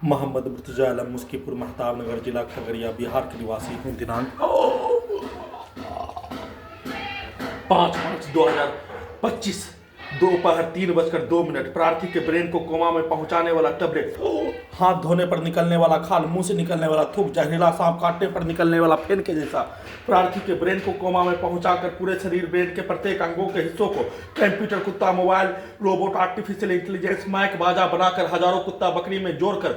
मोहम्मद मुर्तजा आलम मुस्कीपुर महताब नगर जिला खगड़िया बिहार के निवासी हूँ। दिनांक 5/5/2025 दोपहर 3:02। प्रार्थी के ब्रेन को कोमा में पहुंचाने वाला टैबलेट, हाथ धोने पर निकलने वाला खाल, मुंह से निकलने वाला थूक, जहरीला सांप काटने पर निकलने वाला फेन के जैसा प्रार्थी के ब्रेन को कोमा में पहुंचाकर पूरे शरीर ब्रेन के प्रत्येक अंगों के हिस्सों को कंप्यूटर, कुत्ता, mobile, robot, artificial intelligence, mic, बाजा बनाकर हजारों कुत्ता बकरी में जोड़कर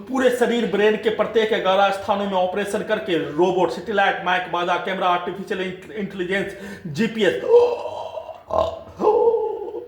पूरे शरीर ब्रेन के प्रत्येक 11 स्थानों में ऑपरेशन करके रोबोट, सैटेलाइट, माइक, बाजा, कैमरा, आर्टिफिशियल इंटेलिजेंस, जीपीएस,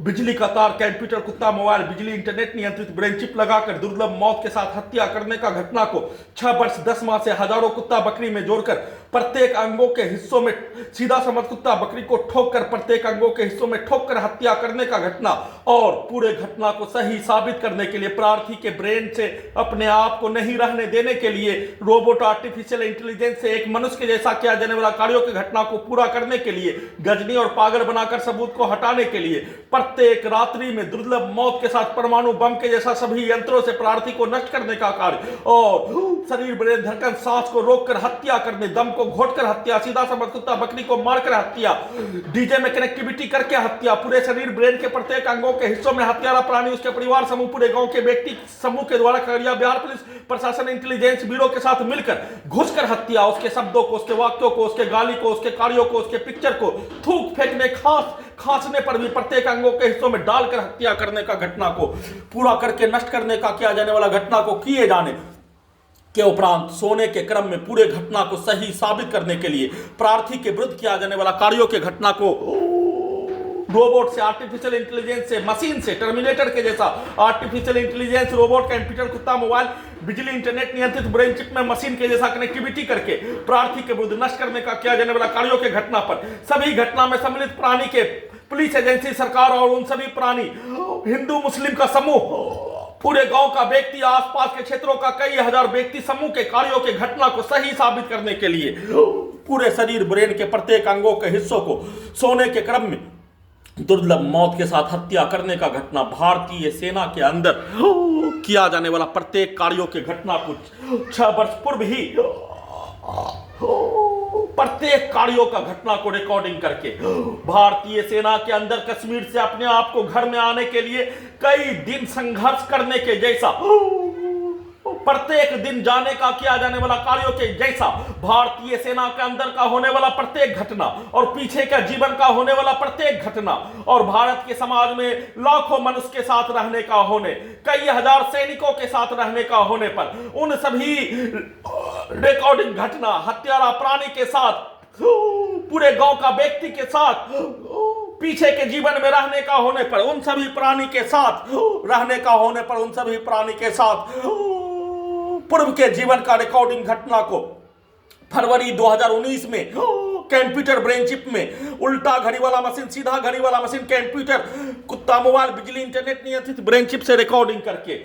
बिजली का तार, कंप्यूटर, कुत्ता, मोबाइल, बिजली, इंटरनेट नियंत्रित ब्रेन चिप लगाकर दुर्लभ मौत के साथ हत्या करने का घटना को 6 वर्ष 10 माह से हजारों कुत्ता बकरी में जोड़कर प्रत्येक अंगों के हिस्सों में सीधा समझ कुत्ता बकरी को ठोक कर प्रत्येक अंगों के हिस्सों में ठोक कर हत्या करने का घटना और पूरे घटना को सही साबित करने के लिए प्रार्थी के ब्रेन से अपने आप को नहीं रहने देने के लिए रोबोट, आर्टिफिशियल इंटेलिजेंस से एक मनुष्य के जैसा किया जाने वाला कार्यों की घटना को पूरा करने के लिए, गजनी और पागल बनाकर सबूत को हटाने के लिए प्रत्येक रात्रि में दुर्लभ मौत के साथ परमाणु बम के जैसा सभी यंत्रों से प्रार्थी को नष्ट करने का कार्य और शरीर, ब्रेन, धड़कन, सांस को रोककर हत्या करने, दम को घोटकर हत्या, सीधा समझ कुत्ता बकरी को मारकर हत्या, डीजे में कनेक्टिविटी करके हत्या, पूरे शरीर ब्रेन के प्रत्येक अंगों के हिस्सों में हत्यारा प्राणी, उसके परिवार समूह, पूरे गांव के व्यक्ति समूह के द्वारा खगड़िया बिहार पुलिस प्रशासन, इंटेलिजेंस ब्यूरो के साथ मिलकर घुसकर हत्या, उसके शब्दों को, उसके वाक्यों को, उसके गाली को, उसके कार्यों को, उसके पिक्चर को थूक फेंकने, खांसने पर भी प्रत्येक अंगों के हिस्सों में डालकर हत्या करने का घटना को पूरा करके नष्ट करने का किया जाने वाला घटना को किए जाने के उपरांत सोने के क्रम में पूरे घटना को सही साबित करने के लिए प्रार्थी के विरुद्ध किया जाने वाला कार्यों के घटना को रोबोट से, आर्टिफिशियल इंटेलिजेंस से, मशीन से, टर्मिनेटर के जैसा आर्टिफिशियल इंटेलिजेंस, रोबोट, कंप्यूटर, कुत्ता, मोबाइल, बिजली, इंटरनेट नियंत्रित ब्रेन चिप में मशीन के जैसा कनेक्टिविटी करके प्रार्थी के विरुद्ध नष्ट करने का किया जाने वाला कार्यों के घटना पर सभी घटना में सम्मिलित प्राणी के पुलिस एजेंसी, सरकार और उन सभी प्राणी, हिंदू मुस्लिम का समूह, पूरे गांव का व्यक्ति, आसपास के क्षेत्रों का कई हजार व्यक्ति समूह के कार्यों के घटना को सही साबित करने के लिए पूरे शरीर ब्रेन के प्रत्येक अंगों के हिस्सों को सोने के क्रम में दुर्लभ मौत के साथ हत्या करने का घटना, भारतीय सेना के अंदर किया जाने वाला प्रत्येक कार्यों के घटना को 6 वर्ष पूर्व ही प्रत्येक कार्यों का घटना को रिकॉर्डिंग करके भारतीय सेना के अंदर कश्मीर से अपने आप को घर में आने के लिए कई दिन संघर्ष करने के जैसा, प्रत्येक दिन जाने का किया जाने वाला कार्यों के जैसा भारतीय सेना के अंदर का होने वाला प्रत्येक घटना और पीछे का जीवन का होने वाला प्रत्येक घटना और भारत के समाज में लाखों मनुष्य के साथ रहने का होने, कई हजार सैनिकों के साथ रहने का होने पर उन सभी रिकॉर्डिंग घटना, हत्यारा प्राणी के साथ, पूरे गांव का व्यक्ति के साथ, पीछे के जीवन में रहने का होने पर उन सभी प्राणी के साथ रहने का होने पर उन सभी प्राणी के साथ पूर्व के जीवन का रिकॉर्डिंग घटना को फरवरी 2019 में कंप्यूटर ब्रेन चिप में उल्टा घड़ी वाला मशीन, सीधा घड़ी वाला मशीन, कंप्यूटर, कुत्ता, मोबाइल, बिजली, इंटरनेट नियंत्रित ब्रेन चिप से रिकॉर्डिंग करके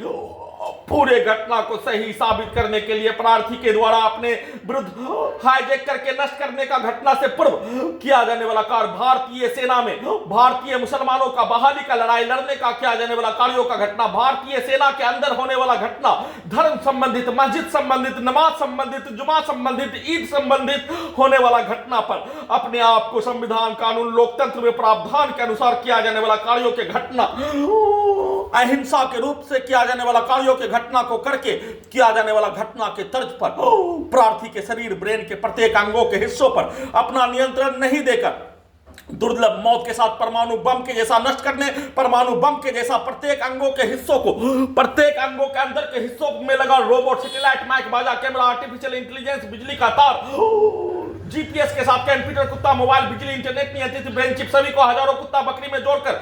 पूरे घटना को सही साबित करने के लिए प्रार्थी के द्वारा अपने विरुद्ध हाईजैक करके नष्ट करने का घटना से पूर्व किया जाने वाला कार्य, भारतीय सेना में भारतीय मुसलमानों का बहाली का लड़ाई लड़ने का किया जाने वाला कार्यों का घटना, भारतीय सेना के अंदर होने वाला घटना, धर्म संबंधित, मस्जिद संबंधित, नमाज संबंधित, जुमा संबंधित, ईद संबंधित होने वाला घटना पर अपने आप को संविधान, कानून, लोकतंत्र में प्रावधान के अनुसार किया जाने वाला कार्यों के घटना, अहिंसा के रूप से किया जाने वाला कार्यों के घटना को करके किया जाने वाला घटना के तर्ज पर प्रार्थी के शरीर ब्रेन के प्रत्येक अंगों के हिस्सों पर अपना नियंत्रण नहीं देकर दुर्लभ मौत के साथ परमाणु बम के जैसा नष्ट करने, परमाणु बम के जैसा प्रत्येक अंगों के हिस्सों को, प्रत्येक अंगों के अंदर के हिस्सों में लगा रोबोट, सैटेलाइट, माइक, बाजा, कैमरा, आर्टिफिशियल इंटेलिजेंस, बिजली का तार, जीपीएस के साथ कंप्यूटर, कुत्ता, मोबाइल, बिजली, इंटरनेट नियंत्रित ब्रेन चिप सभी को हजारों कुत्ता बकरी में जोड़कर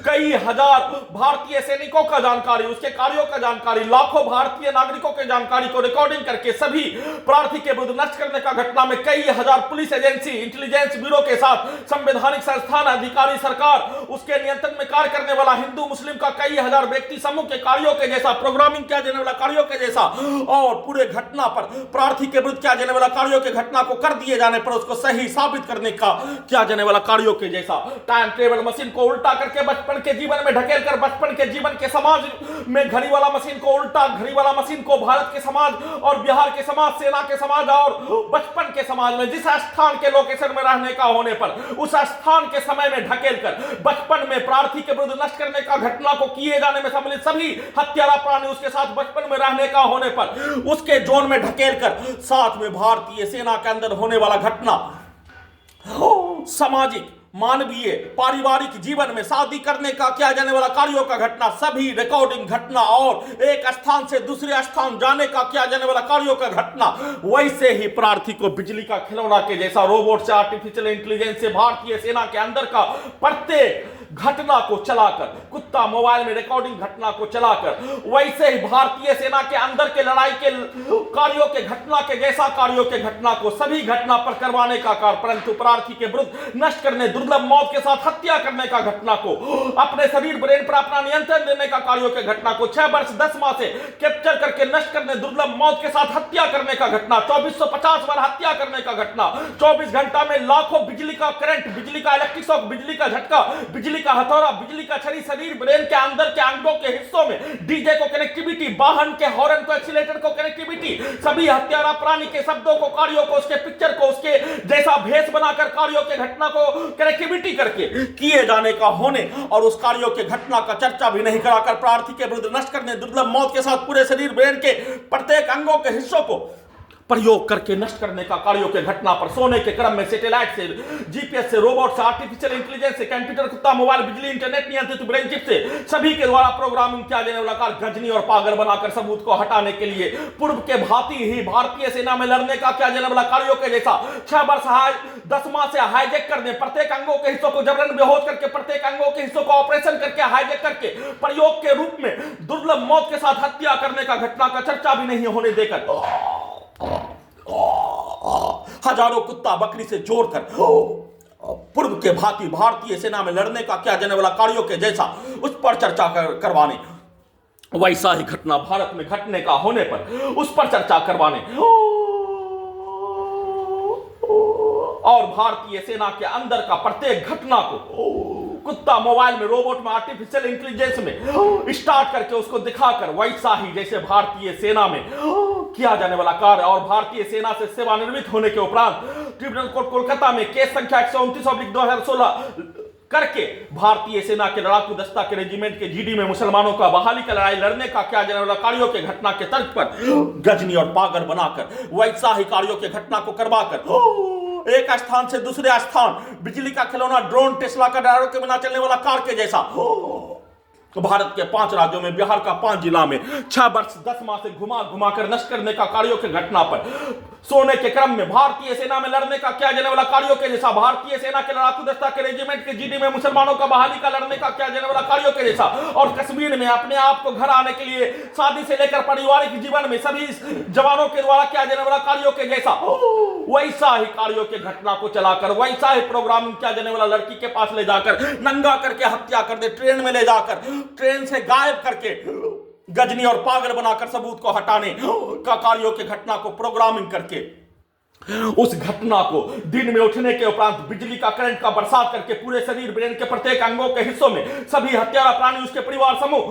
कई हजार भारतीय सैनिकों का जानकारी, उसके कार्यों का जानकारी, लाखों भारतीय नागरिकों के जानकारी को रिकॉर्डिंग करके सभी प्रार्थी के विरुद्ध नष्ट करने का घटना में कई हजार पुलिस एजेंसी, इंटेलिजेंस ब्यूरो के साथ संवैधानिक संस्थान, अधिकारी, सरकार, उसके नियंत्रण में कार्य करने वाला हिंदू मुस्लिम का कई हजार व्यक्ति समूह के कार्यों के जैसा, प्रोग्रामिंग किया जाने वाला कार्यों के जैसा और पूरे घटना पर प्रार्थी के विरुद्ध किया जाने वाला कार्यों के घटना को कर दिए जाने जाने पर उसको सही साबित करने का किया जाने वाला कार्यों के जैसा टाइम ट्रेवल मशीन को उल्टा करके बचपन के जीवन में ढकेल कर बचपन के जीवन के समाज में घड़ी वाला मशीन को उल्टा, घड़ी वाला मशीन को भारत के समाज और बिहार के समाज, सेना के समाज और बचपन के समाज में जिस स्थान के लोकेशन में रहने का होने पर उस स्थान के समय में ढकेल कर बचपन में प्रार्थी के विरुद्ध नष्ट करने का घटना को किए जाने में सम्मिलित सभी हत्यारा प्राणी उसके साथ बचपन में रहने का होने पर उसके जोन में ढकेल कर साथ में भारतीय सेना के अंदर होने वाला घटना सामाजिक, मानवीय, पारिवारिक जीवन में शादी करने का किया जाने वाला कार्यों का घटना, सभी रिकॉर्डिंग घटना और एक स्थान से दूसरे स्थान जाने का किया जाने वाला कार्यों का घटना, वैसे ही प्रार्थी को बिजली का खिलौना के जैसा रोबोट से, आर्टिफिशियल इंटेलिजेंस से भारतीय सेना के अंदर का प्रत्येक घटना को चलाकर, कुत्ता मोबाइल में रिकॉर्डिंग घटना को चलाकर वैसे ही भारतीय सेना के अंदर के लड़ाई के कार्यों के घटना के जैसा कार्यों के घटना को सभी घटना पर करवाने का कार्य, परंतु प्रार्थी के विरुद्ध नष्ट करने, दुर्लभ मौत के साथ हत्या करने का घटना को, अपने शरीर ब्रेन पर अपना नियंत्रण देने का कार्यों के घटना को 6 वर्ष 10 माह से कैप्चर करके नष्ट करने, दुर्लभ मौत के साथ हत्या करने का घटना, 2450 बार हत्या करने का घटना, 24 घंटा में लाखों बिजली का करंट, बिजली का इलेक्ट्रिक शॉक, बिजली का झटका, बिजली का हथौड़ा, बिजली का छड़ी शरीर ब्रेन के अंदर के अंगों के हिस्सों में, डीजे को कनेक्टिविटी, वाहन के हॉर्न को, एक्सीलेटर को कनेक्टिविटी, सभी हत्यारा प्राणी के शब्दों को, कार्यों को, उसके पिक्चर को, उसके जैसा भेष बनाकर कार्यों के घटना को कनेक्टिविटी करके किए जाने का होने और उस कार्यों के घटना का चर्चा भी नहीं कराकर प्रार्थी के विरुद्ध नष्ट करने, दुर्लभ मौत के साथ पूरे शरीर ब्रेन के प्रत्येक अंगों के हिस्सों को प्रयोग करके नष्ट करने का कार्यों के घटना पर सोने के क्रम में सैटेलाइट से, जीपीएस से, रोबोट से, आर्टिफिशियल इंटेलिजेंस से, कंप्यूटर, कुत्ता, मोबाइल, बिजली, इंटरनेट नियंत्रित ब्रेन चिप से सभी के द्वारा प्रोग्रामिंग किया जाने वाला कार्य गजनी और पागल बनाकर सबूत को हटाने के लिए पूर्व के भांति ही भारतीय सेना में लड़ने का किया जाने वाला कार्यों के जैसा 6 वर्ष 10 माह से हाईजैक करने, प्रत्येक अंगों के हिस्सों को जबरन बेहोश करके, प्रत्येक अंगों के हिस्सों को ऑपरेशन करके हाईजैक करके प्रयोग के रूप में दुर्लभ मौत के साथ हत्या करने का घटना का चर्चा भी नहीं होने देकर हजारों कुत्ता बकरी से जोड़कर पूर्व के भांति भारतीय सेना में लड़ने का किया जाने वाला कार्यों के जैसा उस पर चर्चा करवाने, वैसा ही घटना भारत में घटने का होने पर उस पर चर्चा करवाने और भारतीय सेना के अंदर का प्रत्येक घटना को कुत्ता मोबाइल में, रोबोट में, आर्टिफिशियल इंटेलिजेंस में स्टार्ट करके उसको दिखाकर वैसा ही जैसे भारतीय सेना में किया जाने वाला कार्य और भारतीय सेना से सेवानिवृत्त होने के उपरांत ट्रिब्यूनल कोर्ट कोलकाता में केस संख्या 129/2016 करके भारतीय सेना के लड़ाकू दस्ता के रेजिमेंट के जीडी में मुसलमानों का बहाली का लड़ाई लड़ने का किया जाने वाला कार्यों के घटना के तर्क पर गजनी और पागल बनाकर वैसा ही कार्यों के घटना को करवाकर एक स्थान से दूसरे स्थान बिजली का खिलौना, ड्रोन, टेस्ला का ड्राइवर के बिना चलने वाला कार के जैसा भारत के 5 राज्यों में, बिहार का 5 जिला में 6 वर्ष 10 माह से घुमा घुमा कर नष्ट करने का कार्यों के घटना पर सोने के क्रम में भारतीय सेना में लड़ने का किया जाने वाला कार्यों के जैसा, भारतीय सेना के लड़ाकू दस्ता के रेजिमेंट के जीडी में मुसलमानों का बहाली का लड़ने का किया जाने वाला कार्यों के जैसा और कश्मीर में अपने आप को घर आने के लिए शादी से लेकर पारिवारिक जीवन में सभी जवानों के द्वारा किया जाने वाला कार्यों के जैसा वैसा ही कार्यों के घटना को चलाकर वैसा ही प्रोग्रामिंग किया जाने वाला लड़की के पास ले जाकर नंगा करके हत्या कर दे, ट्रेन में ले जाकर ट्रेन से गायब करके गजनी और पागल बनाकर सबूत को हटाने का कार्यों के घटना को प्रोग्रामिंग करके उस घटना को दिन में उठने के उपरांत बिजली का करंट का बरसात करके पूरे शरीर ब्रेन के प्रत्येक अंगों के हिस्सों में सभी हत्यारा प्राणी, उसके परिवार समूह,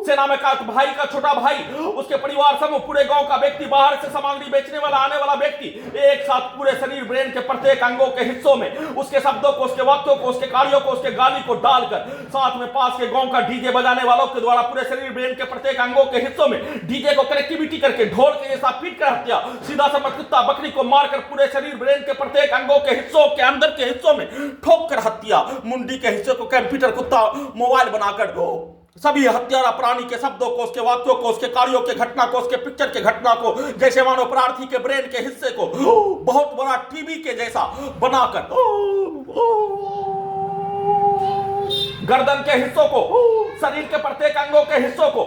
सेना में का भाई का छोटा भाई, उसके परिवार समूह, पूरे गांव का व्यक्ति, बाहर से सामग्री बेचने वाला आने वाला व्यक्ति, एक साथ पूरे शरीर ब्रेन के प्रत्येक अंगों के हिस्सों में उसके शब्दों को, उसके वाक्यों को, उसके कार्यों को, उसके गाली को डालकर साथ में पास के गांव का डीजे बजाने वालों के द्वारा पूरे शरीर ब्रेन के प्रत्येक अंगों के हिस्सों में डीजे को कनेक्टिविटी करके ढोल के जैसा पीट कर हत्या, सीधा समझ कुत्ता बकरी को मारकर पूरे शरीर ब्रेन के प्रत्येक अंगों के हिस्सों के अंदर के हिस्सों में ठोक कर हत्या, मुंडी के हिस्से को कंप्यूटर, कुत्ता, मोबाइल बनाकर सभी हत्यारा प्राणी के शब्दों को, उसके वाक्यों को, उसके कार्यों के घटना को, उसके पिक्चर के घटना को जैसे मानो प्रार्थी के ब्रेन के हिस्से को बहुत बड़ा टीवी के जैसा बनाकर गर्दन के हिस्सों को, शरीर के प्रत्येक अंगों के हिस्सों को,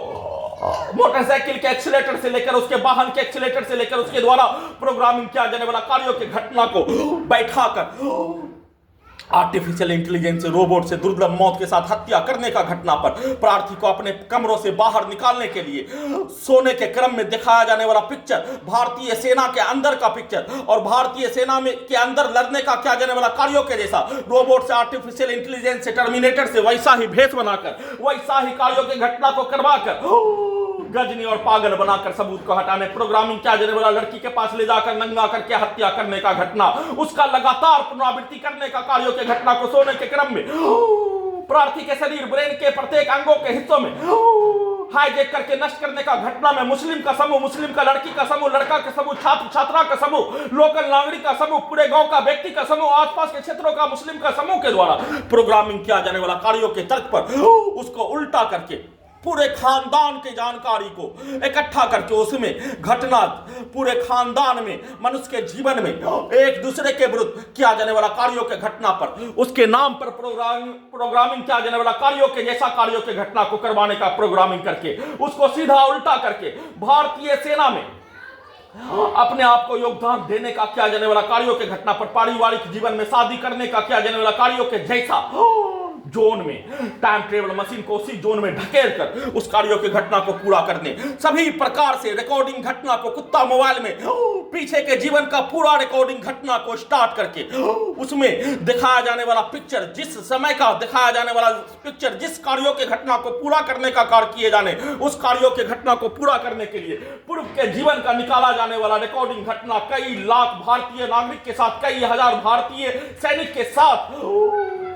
मोटरसाइकिल के एक्सीलेटर से लेकर उसके वाहन के एक्सीलेटर से लेकर उसके द्वारा प्रोग्रामिंग किया जाने वाला कार्यों के घटना को बैठाकर आर्टिफिशियल इंटेलिजेंस से रोबोट से दुर्लभ मौत के साथ हत्या करने का घटना पर प्रार्थी को अपने कमरों से बाहर निकालने के लिए सोने के क्रम में दिखाया जाने वाला पिक्चर, भारतीय सेना के अंदर का पिक्चर और भारतीय सेना में के अंदर लड़ने का किया जाने वाला कार्यों के जैसा रोबोट से, आर्टिफिशियल इंटेलिजेंस से, टर्मिनेटर से वैसा ही भेष बनाकर, वैसा ही कार्यों की घटना को करवाकर, गजनी और पागल बनाकर सबूत को हटाने, प्रोग्रामिंग किया जाने वाला लड़की के पास ले जाकर नंगा करके हत्या करने का घटना, उसका लगातार पुनरावृत्ति करने का कार्यों के घटना को सोने के क्रम में प्रार्थी के शरीर, ब्रेन के प्रत्येक अंगों के हिस्सों में हाईजैक करके नष्ट करने का घटना में मुस्लिम का समूह, मुस्लिम का लड़की का समूह, लड़का का समूह, छात्र छात्रा का समूह, लोकल नागरिक का समूह, पूरे गांव का व्यक्ति का समूह, आसपास के क्षेत्रों का मुस्लिम का समूह के द्वारा प्रोग्रामिंग किया जाने वाला कार्यों के तर्क पर उसको उल्टा करके पूरे खानदान की जानकारी को इकट्ठा करके उसमें घटना पूरे खानदान में, मनुष्य के जीवन में एक दूसरे के विरुद्ध किया जाने वाला कार्यों के घटना पर, उसके नाम पर प्रोग्रामिंग किया जाने वाला कार्यों के जैसा कार्यों के घटना को करवाने का प्रोग्रामिंग करके उसको सीधा उल्टा करके भारतीय सेना में अपने आप को योगदान देने का किया जाने वाला कार्यों के घटना पर, पारिवारिक जीवन में शादी करने का किया जाने वाला कार्यों के जैसा जोन में टाइम ट्रेवल मशीन को उसी जोन में ढकेल कर उस कार्यों की घटना को पूरा करने, सभी प्रकार से रिकॉर्डिंग घटना को कुत्ता मोबाइल में पीछे के जीवन का पूरा रिकॉर्डिंग घटना को स्टार्ट करके उसमें दिखाया जाने वाला पिक्चर, जिस समय का दिखाया जाने वाला पिक्चर, जिस कार्यों के घटना को पूरा करने का कार्य किए जाने, उस कार्यों के घटना को पूरा करने के लिए पूर्व के जीवन का निकाला जाने वाला रिकॉर्डिंग घटना कई लाख भारतीय नागरिक के साथ, कई हजार भारतीय सैनिक के साथ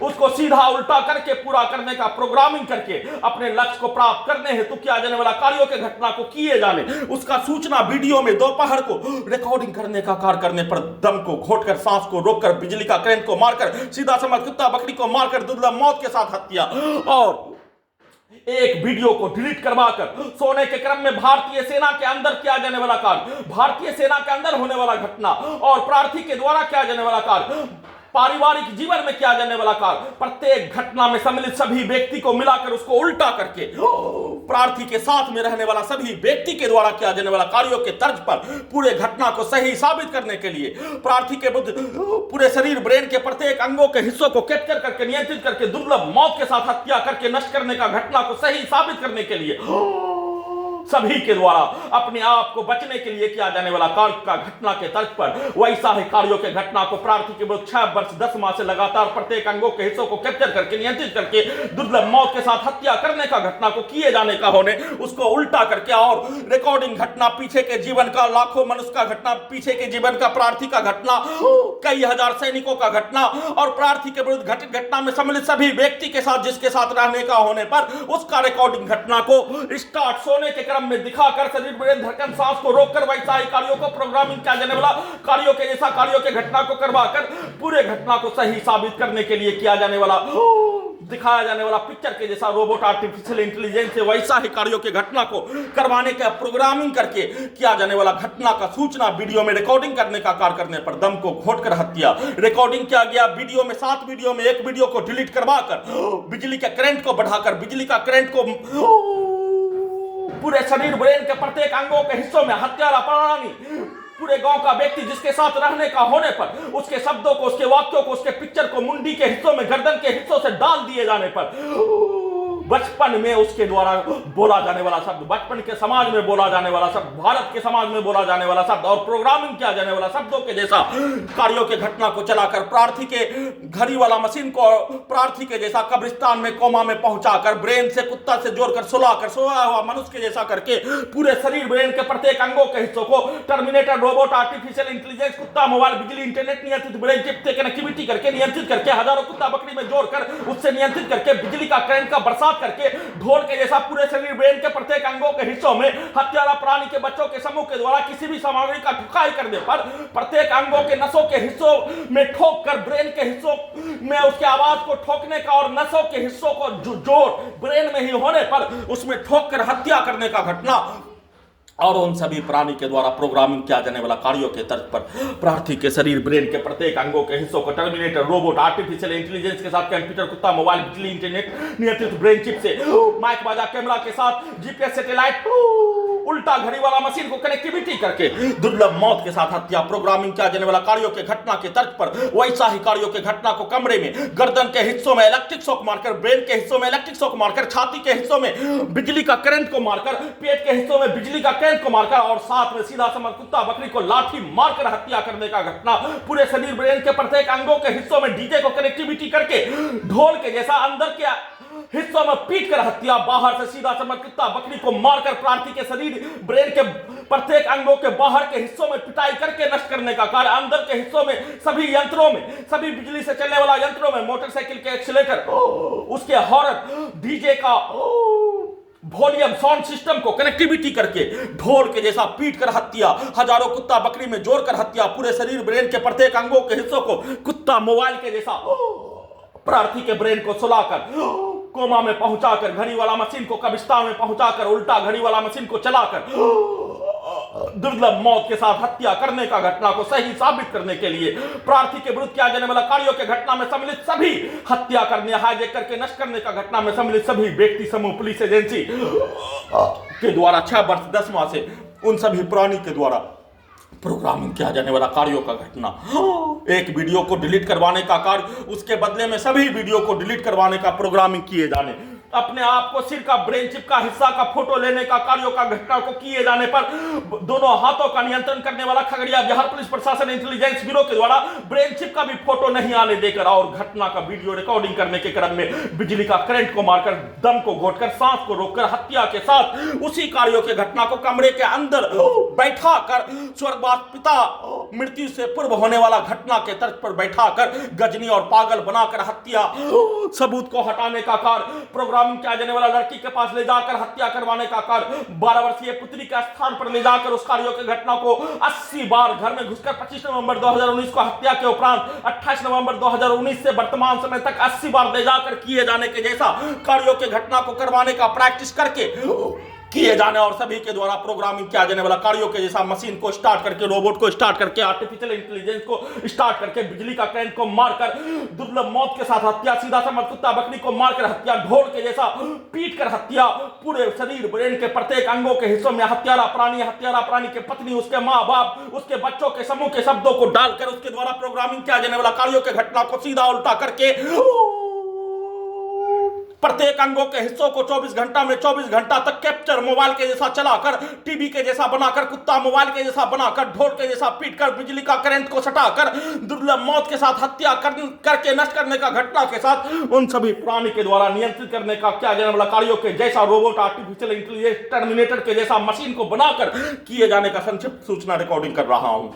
उसको सीधा उल्टा करके पूरा करने का प्रोग्रामिंग करके अपने लक्ष्य को प्राप्त करने हेतु किया जाने वाला कार्यों के घटना को किए जाने, उसका सूचना वीडियो में दोपहर को रिकॉर्डिंग करने का कार्य करने पर दम को घोटकर, सांस को रोककर, बिजली का करंट को मारकर, सीधा समझ कुत्ता बकरी को मारकर दुर्लभ मौत के साथ हत्या और एक वीडियो को डिलीट करवाकर सोने के क्रम में भारतीय सेना के अंदर किया जाने वाला कार्य, भारतीय सेना के अंदर होने वाला घटना और प्रार्थी के द्वारा किया जाने वाला कार्य, पारिवारिक जीवन में किया जाने वाला कार्य, प्रत्येक घटना में सम्मिलित सभी व्यक्ति को मिलाकर उसको उल्टा करके प्रार्थी के साथ में रहने वाला सभी व्यक्ति के द्वारा किया जाने वाला कार्यों के तर्ज पर पूरे घटना को सही साबित करने के लिए प्रार्थी के पूरे शरीर, ब्रेन के प्रत्येक अंगों के हिस्सों को कैप्चर करके, नियंत्रित करके, दुर्लभ मौत के साथ हत्या करके नष्ट करने का घटना को सही साबित करने के लिए सभी के द्वारा अपने आप को बचने के लिए किया जाने वाला कार्य का घटना के तर्क पर वैसा ही कार्यों के घटना को प्रार्थी के विरुद्ध 6 वर्ष 10 माह से लगातार प्रत्येक अंगों के हिस्सों को कैप्चर करके, नियंत्रित करके दुर्लभ मौत के साथ हत्या करने का घटना को किए जाने का होने उसको उल्टा करके और रिकॉर्डिंग घटना, पीछे के जीवन का, लाखों मनुष्य का घटना, पीछे के जीवन का, प्रार्थी का घटना, कई हजार सैनिकों का घटना और प्रार्थी के विरुद्ध घटित घटना में सम्मिलित सभी व्यक्ति के साथ, जिसके साथ रहने का होने पर उसका रिकॉर्डिंग घटना को स्टार्ट सोने के क्रम में दिखाकर शरीर, ब्रेन, धड़कन, सांस को रोककर वैसा ही कार्यों को प्रोग्रामिंग किया जाने वाला कार्यों के जैसा कार्यों के घटना को करवाकर पूरे घटना को सही साबित करने के लिए किया जाने वाला, दिखाया जाने वाला पिक्चर के जैसा रोबोट, आर्टिफिशियल इंटेलिजेंस से वैसा ही कार्यों के घटना को करवाने का प्रोग्रामिंग करके किया जाने वाला घटना का सूचना वीडियो में रिकॉर्डिंग करने का कार्य करने पर दम को घोटकर हत्या, रिकॉर्डिंग किया गया वीडियो में 7 वीडियो में एक वीडियो को डिलीट करवाकर बिजली के करंट को बढ़ाकर, बिजली का करंट को पूरे शरीर, ब्रेन के प्रत्येक अंगों के हिस्सों में हत्यारा प्राणी पूरे गांव का व्यक्ति जिसके साथ रहने का होने पर उसके शब्दों को, उसके वाक्यों को, उसके पिक्चर को मुंडी के हिस्सों में, गर्दन के हिस्सों से डाल दिए जाने पर बचपन में उसके द्वारा बोला जाने वाला शब्द, बचपन के समाज में बोला जाने वाला शब्द, भारत के समाज में बोला जाने वाला शब्द और प्रोग्रामिंग किया जाने वाला शब्दों के जैसा कार्यों के घटना को चलाकर प्रार्थी के घड़ी वाला मशीन को प्रार्थी के जैसा कब्रिस्तान में कोमा में पहुंचाकर, ब्रेन से कुत्ता से जोड़कर सुलाकर, सोया हुआ मनुष्य के जैसा करके पूरे शरीर, ब्रेन के प्रत्येक अंगों के हिस्सों को टर्मिनेटर, रोबोट, आर्टिफिशियल इंटेलिजेंस, कुत्ता, मोबाइल, बिजली, इंटरनेट नियंत्रित ब्रेन चिप से कनेक्टिविटी करके, नियंत्रित करके, हजारों कुत्ता बकरी में जोड़कर उससे नियंत्रित करके बिजली का करंट का बरसात करके ढोल के जैसा पूरे शरीर, ब्रेन के प्रत्येक अंगों के हिस्सों में हत्यारा प्राणी के बच्चों के समूह के द्वारा किसी भी सामग्री का ठुकाई करने पर प्रत्येक अंगों के नसों के हिस्सों में ठोक कर, ब्रेन के हिस्सों में उसके आवाज को ठोकने का और नसों के हिस्सों को जोर ब्रेन में ही होने पर उसमें ठोक कर हत्या करने का घटना और उन सभी प्राणी के द्वारा प्रोग्रामिंग किया जाने वाला कार्यों के तर्ज पर प्रार्थी के शरीर, ब्रेन के प्रत्येक अंगों के हिस्सों को टर्मिनेटर, रोबोट, आर्टिफिशियल इंटेलिजेंस के साथ कंप्यूटर, कुत्ता, मोबाइल, बिजली, इंटरनेट नियंत्रित ब्रेन चिप से, माइक, बाजा, कैमरा के साथ, जीपीएस, सैटेलाइट उल्टा घड़ी वाला मशीन को कनेक्टिविटी करके दुर्लभ मौत के साथ हत्या। प्रोग्रामिंग किया जाने वाला कार्यों के घटना के तर्क पर वैसा ही कार्यों के घटना को कमरे में गर्दन के हिस्सों में इलेक्ट्रिक शॉक मारकर, ब्रेन के हिस्सों में इलेक्ट्रिक शॉक मारकर, छाती के हिस्सों में बिजली का करंट को मारकर, पेट के हिस्सों में बिजली का करंट को मारकर और साथ में सीधा समझ कुत्ता बकरी को लाठी मारकर हत्या करने का घटना। पूरे शरीर ब्रेन के प्रत्येक अंगों के हिस्सों में डीजे को कनेक्टिविटी करके ढोल के जैसा अंदर के हिस्सों में पीट कर हत्या। बाहर से सीधा समझ कुत्ता बकरी को मारकर प्रार्थी के शरीर ब्रेन के प्रत्येक अंगों के बाहर के हिस्सों में पिटाई करके नष्ट करने का कार्य। अंदर के हिस्सों में सभी यंत्रों में, सभी बिजली से चलने वाला यंत्रों में, मोटरसाइकिल के एक्सीलेटर, उसके हॉर्न, डीजे का वॉल्यूम, साउंड सिस्टम को कनेक्टिविटी करके ढोल के जैसा पीट कर हत्या। हजारों कुत्ता बकरी में जोड़कर हत्या। पूरे शरीर ब्रेन के प्रत्येक अंगों के हिस्सों को कुत्ता मोबाइल के जैसा प्रार्थी के ब्रेन को सुलाकर कोमा में पहुंचाकर, घड़ी वाला मशीन को कब्रिस्तान में पहुंचाकर, उल्टा घड़ी वाला मशीन को चलाकर दुर्लभ मौत के साथ हत्या करने का घटना को सही साबित करने के लिए प्रार्थी के विरुद्ध किया जाने वाला कार्यों के घटना में सम्मिलित सभी, हत्या करने, हाईजैक करके नष्ट करने का घटना में सम्मिलित सभी व्यक्ति समूह, पुलिस एजेंसी के द्वारा 6 वर्ष 10 माह से उन सभी प्राणी के द्वारा प्रोग्रामिंग किया जाने वाला कार्यों का घटना। एक वीडियो को डिलीट करवाने का कार्य, उसके बदले में सभी वीडियो को डिलीट करवाने का प्रोग्रामिंग किए जाने, अपने आप को सिर का ब्रेन चिप का हिस्सा का फोटो लेने का कार्यों का घटना को किए जाने पर दोनों हाथों का नियंत्रण करने वाला खगड़िया बिहार पुलिस प्रशासन इंटेलिजेंस ब्यूरो के द्वारा ब्रेन चिप का भी फोटो नहीं आने देकर और घटना का वीडियो रिकॉर्डिंग करने के क्रम में बिजली का करंट को मारकर, दम को घोटकर, सांस को रोककर हत्या के साथ उसी कार्यों के घटना को कमरे के अंदर बैठा कर स्वर्गवास पिता मृत्यु से पूर्व होने वाला घटना के तर्क पर बैठा कर गजनी और पागल बनाकर हत्या। सबूत को हटाने का कार्य, प्रोग्रामिंग किया जाने वाला लड़की के पास ले जाकर हत्या करवाने का कार्य, 12 वर्षीय पुत्री के स्थान पर ले जाकर उस कार्यों के घटना को 80 बार घर में घुसकर 25 नवंबर 2019 को हत्या के उपरांत 28 नवंबर 2019 से वर्तमान समय तक 80 बार ले जाकर किए जाने के जैसा कार्यों के घटना को करवाने का प्रैक्टिस करके किए जाने और सभी के द्वारा प्रोग्रामिंग किया जाने वाला कार्यों के जैसा मशीन को स्टार्ट करके, रोबोट को स्टार्ट करके, आर्टिफिशियल इंटेलिजेंस को स्टार्ट करके बिजली का करंट को मारकर दुर्लभ मौत के साथ हत्या। सीधा समझ कुत्ता बकरी को मारकर हत्या, ढोल के जैसा पीट कर हत्या। पूरे शरीर ब्रेन के प्रत्येक अंगों के हिस्सों में हत्यारा प्राणी के पत्नी, उसके माँ बाप, उसके बच्चों के समूह के शब्दों को डालकर उसके द्वारा प्रोग्रामिंग किया जाने वाला कार्यों के घटना को सीधा उल्टा करके प्रत्येक अंगों के हिस्सों को 24 घंटा में 24 घंटा तक कैप्चर मोबाइल के जैसा चलाकर, टीवी के जैसा बनाकर, कुत्ता मोबाइल के जैसा बनाकर, ढोल के जैसा पीटकर, बिजली का करंट को सटाकर दुर्लभ मौत के साथ हत्या करके नष्ट करने का घटना के साथ उन सभी प्राणी के द्वारा नियंत्रित करने का किया जाने वाला कार्यों के जैसा रोबोट, आर्टिफिशियल इंटेलिजेंस, टर्मिनेटर के जैसा मशीन को बनाकर किए जाने का संक्षिप्त सूचना रिकॉर्डिंग कर रहा हूं।